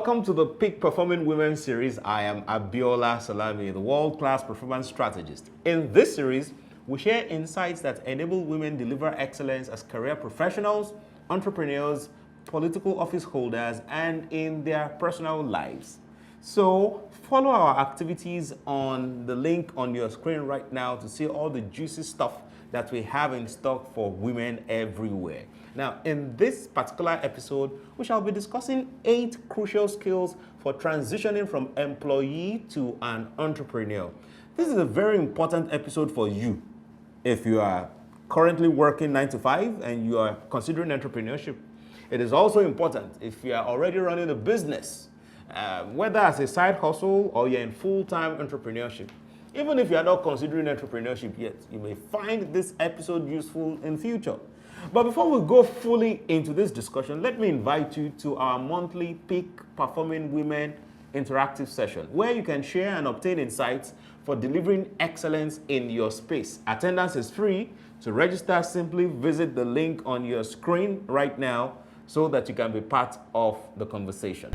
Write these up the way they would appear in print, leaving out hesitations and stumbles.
Welcome to the Peak Performing Women series. I am Abiola Salami, the world-class performance strategist. In this series, we share insights that enable women deliver excellence as career professionals, entrepreneurs, political office holders, and in their personal lives. So follow our activities on the link on your screen right now to see all the juicy stuff that we have in stock for women everywhere. Now, in this particular episode, we shall be discussing 8 crucial skills for transitioning from employee to an entrepreneur. This is a very important episode for you if you are currently working 9 to 5 and you are considering entrepreneurship. It is also important if you are already running a business, whether as a side hustle or you're in full-time entrepreneurship. Even if you are not considering entrepreneurship yet, you may find this episode useful in future. But before we go fully into this discussion, let me invite you to our monthly Peak Performing Women interactive session, where you can share and obtain insights for delivering excellence in your space. Attendance is free. To register, simply visit the link on your screen right now so that you can be part of the conversation.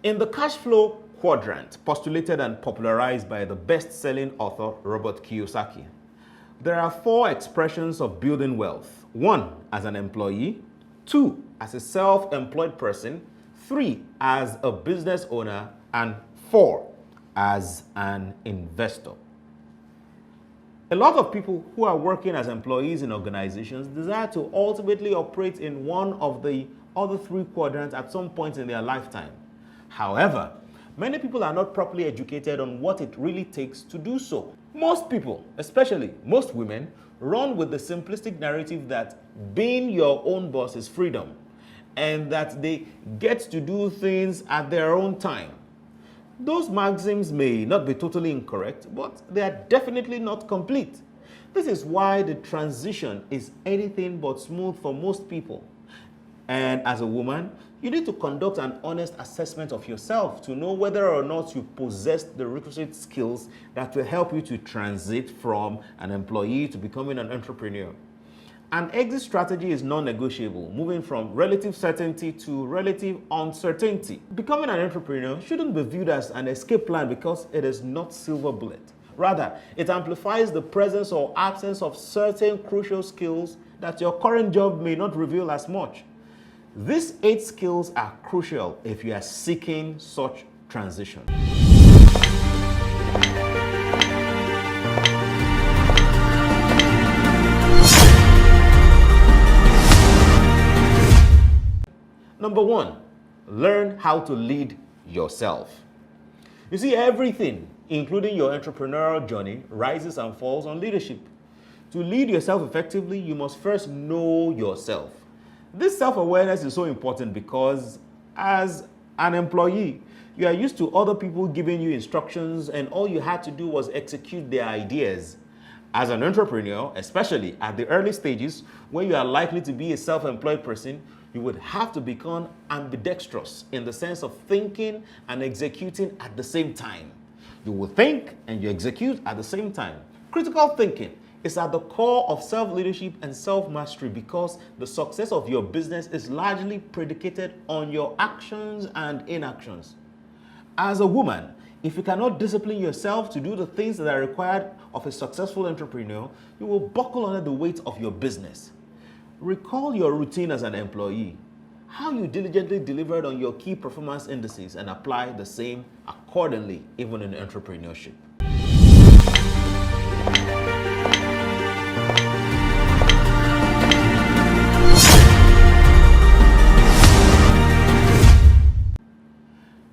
In the cash flow quadrant, postulated and popularized by the best-selling author Robert Kiyosaki, there are 4 expressions of building wealth. 1, as an employee. 2, as a self-employed person. 3, as a business owner. And 4, as an investor. A lot of people who are working as employees in organizations desire to ultimately operate in one of the other 3 quadrants at some point in their lifetime. However, many people are not properly educated on what it really takes to do so. Most people, especially most women, run with the simplistic narrative that being your own boss is freedom and that they get to do things at their own time. Those maxims may not be totally incorrect, but they are definitely not complete. This is why the transition is anything but smooth for most people. And as a woman, you need to conduct an honest assessment of yourself to know whether or not you possess the requisite skills that will help you to transit from an employee to becoming an entrepreneur. An exit strategy is non-negotiable, moving from relative certainty to relative uncertainty. Becoming an entrepreneur shouldn't be viewed as an escape plan because it is not silver bullet. Rather, it amplifies the presence or absence of certain crucial skills that your current job may not reveal as much. These 8 skills are crucial if you are seeking such transition. Number 1, learn how to lead yourself. You see, everything, including your entrepreneurial journey, rises and falls on leadership. To lead yourself effectively, you must first know yourself. This self-awareness is so important because as an employee, you are used to other people giving you instructions and all you had to do was execute their ideas. As an entrepreneur, especially at the early stages where you are likely to be a self-employed person, you would have to become ambidextrous in the sense of thinking and executing at the same time. You will think and you execute at the same time. Critical thinking is at the core of self-leadership and self-mastery because the success of your business is largely predicated on your actions and inactions. As a woman, if you cannot discipline yourself to do the things that are required of a successful entrepreneur, you will buckle under the weight of your business. Recall your routine as an employee, how you diligently delivered on your key performance indices, and apply the same accordingly, even in entrepreneurship.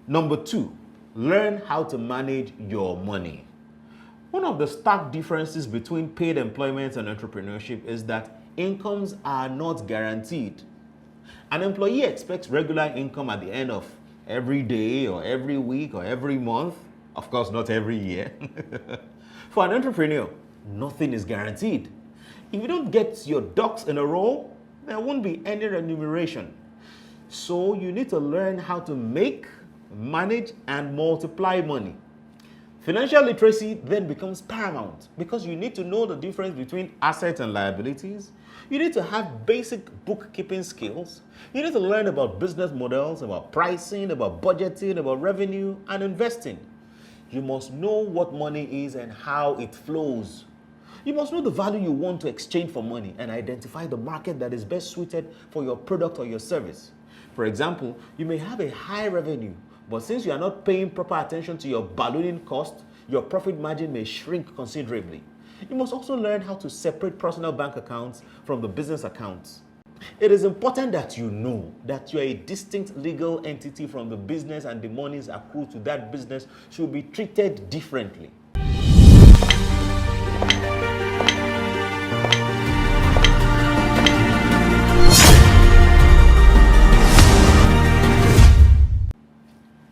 Number 2, learn how to manage your money. One of the stark differences between paid employment and entrepreneurship is that incomes are not guaranteed. An employee expects regular income at the end of every day or every week or every month. Of course, not every year. For an entrepreneur, nothing is guaranteed. If you don't get your ducks in a row, there won't be any remuneration. So you need to learn how to make, manage, and multiply money. Financial literacy then becomes paramount because you need to know the difference between assets and liabilities. You need to have basic bookkeeping skills. You need to learn about business models, about pricing, about budgeting, about revenue, and investing. You must know what money is and how it flows. You must know the value you want to exchange for money and identify the market that is best suited for your product or your service. For example, you may have a high revenue, but since you are not paying proper attention to your ballooning cost, your profit margin may shrink considerably. You must also learn how to separate personal bank accounts from the business accounts. It is important that you know that you are a distinct legal entity from the business, and the monies accrued to that business should be treated differently.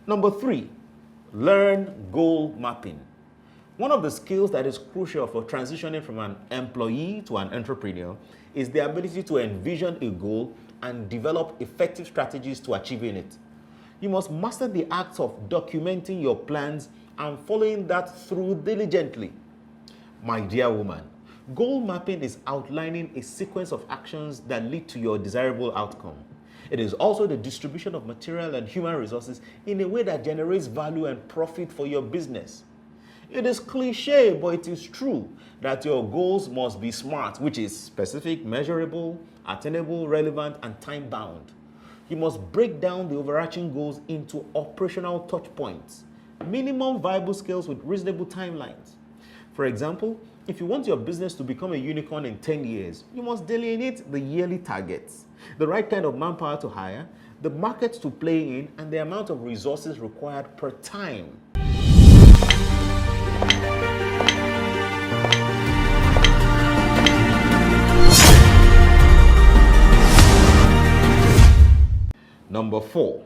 Number 3, learn goal mapping. One of the skills that is crucial for transitioning from an employee to an entrepreneur is the ability to envision a goal and develop effective strategies to achieving it. You must master the act of documenting your plans and following that through diligently. My dear woman, goal mapping is outlining a sequence of actions that lead to your desirable outcome. It is also the distribution of material and human resources in a way that generates value and profit for your business. It is cliche, but it is true that your goals must be SMART, which is specific, measurable, attainable, relevant, and time-bound. You must break down the overarching goals into operational touch points, minimum viable skills with reasonable timelines. For example, if you want your business to become a unicorn in 10 years, you must delineate the yearly targets, the right kind of manpower to hire, the markets to play in, and the amount of resources required per time. Number 4,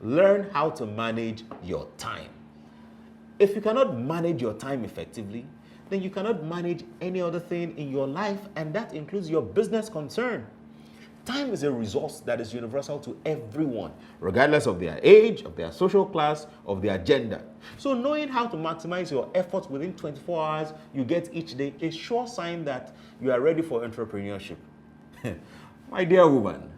learn how to manage your time. If you cannot manage your time effectively, then you cannot manage any other thing in your life, and that includes your business concern. Time is a resource that is universal to everyone, regardless of their age, of their social class, of their gender. So knowing how to maximize your efforts within 24 hours you get each day is a sure sign that you are ready for entrepreneurship. My dear woman,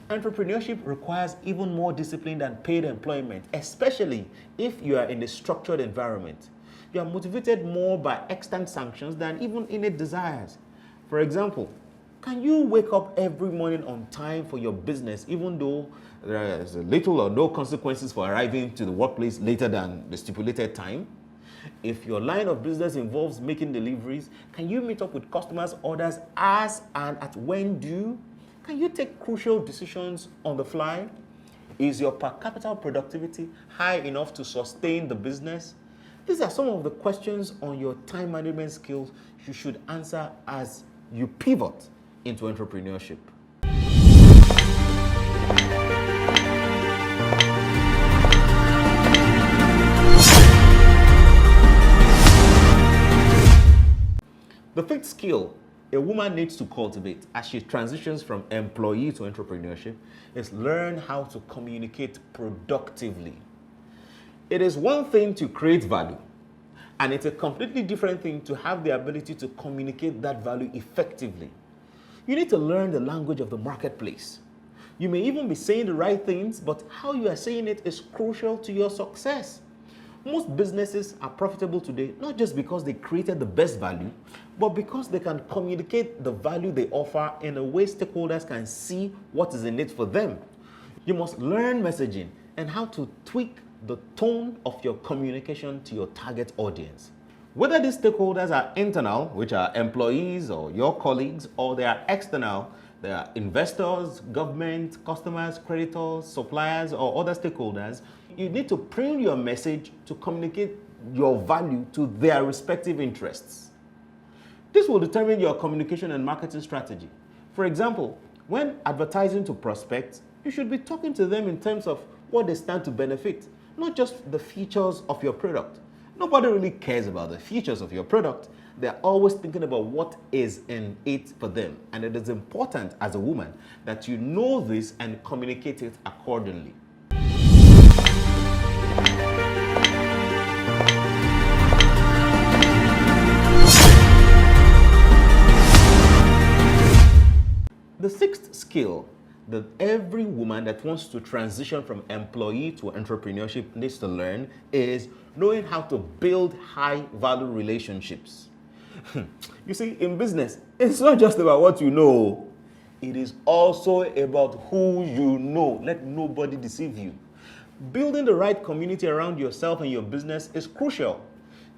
entrepreneurship requires even more discipline than paid employment, especially if you are in a structured environment. You are motivated more by extant sanctions than even innate desires. For example, can you wake up every morning on time for your business, even though there is little or no consequences for arriving to the workplace later than the stipulated time? If your line of business involves making deliveries, can you meet up with customers' orders as and at when due? Can you take crucial decisions on the fly? Is your per capita productivity high enough to sustain the business? These are some of the questions on your time management skills you should answer as you pivot into entrepreneurship. The 5th skill a woman needs to cultivate as she transitions from employee to entrepreneurship is learn how to communicate productively. It is one thing to create value, and it's a completely different thing to have the ability to communicate that value effectively. You need to learn the language of the marketplace. You may even be saying the right things, but how you are saying it is crucial to your success. Most businesses are profitable today not just because they created the best value, but because they can communicate the value they offer in a way stakeholders can see what is in it for them. You must learn messaging and how to tweak the tone of your communication to your target audience. Whether these stakeholders are internal, which are employees or your colleagues, or they are external, they are investors, government, customers, creditors, suppliers, or other stakeholders, you need to prune your message to communicate your value to their respective interests. This will determine your communication and marketing strategy. For example, when advertising to prospects, you should be talking to them in terms of what they stand to benefit, not just the features of your product. Nobody really cares about the features of your product. They're always thinking about what is in it for them. And it is important as a woman that you know this and communicate it accordingly. The sixth skill that every woman that wants to transition from employee to entrepreneurship needs to learn is knowing how to build high-value relationships. You see, in business, it's not just about what you know. It is also about who you know. Let nobody deceive you. Building the right community around yourself and your business is crucial.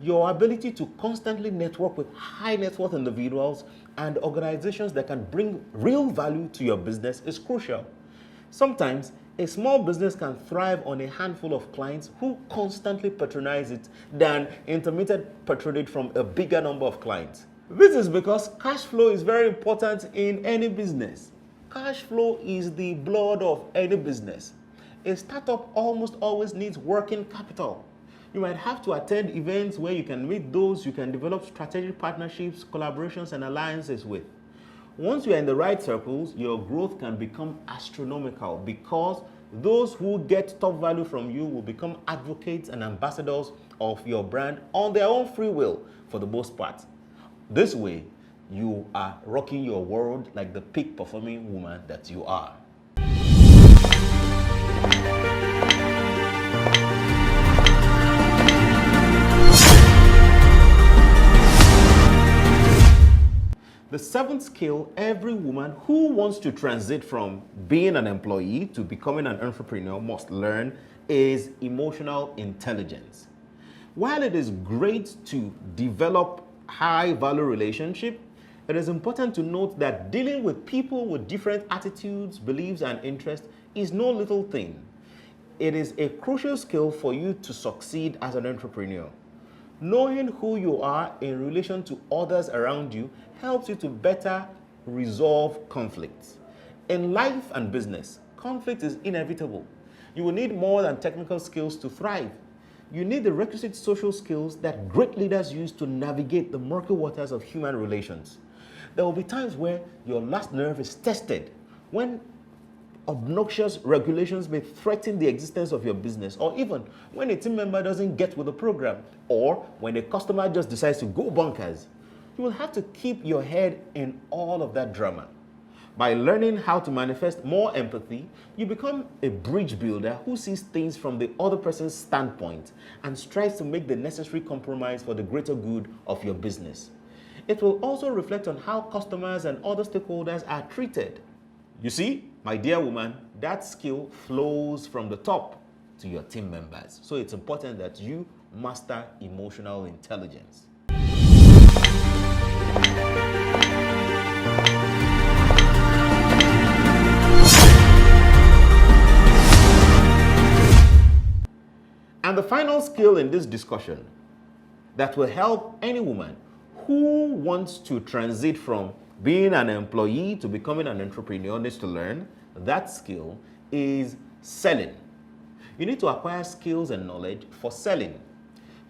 Your ability to constantly network with high net worth individuals and organizations that can bring real value to your business is crucial. Sometimes, a small business can thrive on a handful of clients who constantly patronize it than intermittent patronage from a bigger number of clients. This is because cash flow is very important in any business. Cash flow is the blood of any business. A startup almost always needs working capital. You might have to attend events where you can meet those you can develop strategic partnerships, collaborations, and alliances with. Once you are in the right circles, your growth can become astronomical because those who get top value from you will become advocates and ambassadors of your brand on their own free will for the most part. This way, you are rocking your world like the peak performing woman that you are. The seventh skill every woman who wants to transit from being an employee to becoming an entrepreneur must learn is emotional intelligence. While it is great to develop high-value relationship, it is important to note that dealing with people with different attitudes, beliefs, and interests is no little thing. It is a crucial skill for you to succeed as an entrepreneur. Knowing who you are in relation to others around you helps you to better resolve conflicts. In life and business, conflict is inevitable. You will need more than technical skills to thrive. You need the requisite social skills that great leaders use to navigate the murky waters of human relations. There will be times where your last nerve is tested, when obnoxious regulations may threaten the existence of your business, or even when a team member doesn't get with the program, or when a customer just decides to go bonkers. You will have to keep your head in all of that drama. By learning how to manifest more empathy, you become a bridge builder who sees things from the other person's standpoint and strives to make the necessary compromise for the greater good of your business. It will also reflect on how customers and other stakeholders are treated. You see, my dear woman, that skill flows from the top to your team members. So it's important that you master emotional intelligence. And the final skill in this discussion that will help any woman who wants to transit from being an employee to becoming an entrepreneur needs to learn, that skill is selling. You need to acquire skills and knowledge for selling.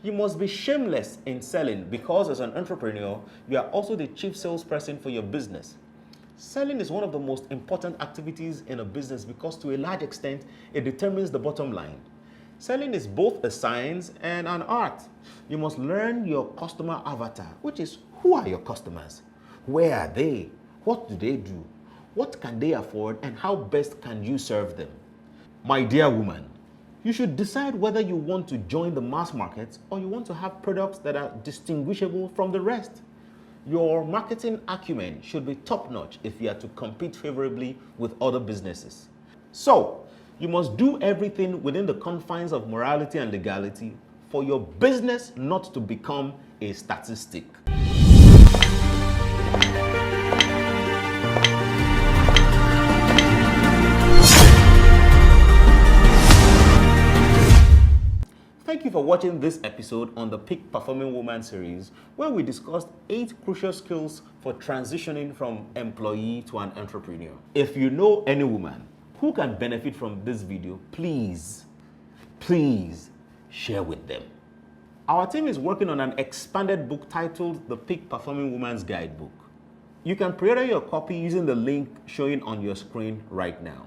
You must be shameless in selling because as an entrepreneur, you are also the chief salesperson for your business. Selling is one of the most important activities in a business because to a large extent, it determines the bottom line. Selling is both a science and an art. You must learn your customer avatar, which is who are your customers? Where are they? What do they do? What can they afford and how best can you serve them? My dear woman, you should decide whether you want to join the mass market or you want to have products that are distinguishable from the rest. Your marketing acumen should be top-notch if you are to compete favorably with other businesses. So, you must do everything within the confines of morality and legality for your business not to become a statistic. Thank you for watching this episode on the Peak Performing Woman series, where we discussed 8 crucial skills for transitioning from employee to an entrepreneur. If you know any woman who can benefit from this video, please share with them. Our team is working on an expanded book titled The Peak Performing Woman's Guidebook. You can pre-order your copy using the link showing on your screen right now.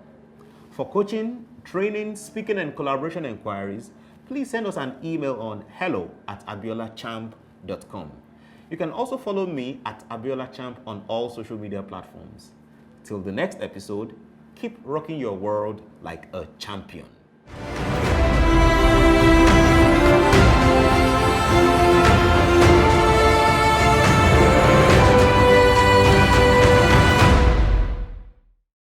For coaching, training, speaking, and collaboration inquiries, please send us an email on hello@abiolachamp.com. You can also follow me at abiolachamp on all social media platforms. Till the next episode, keep rocking your world like a champion.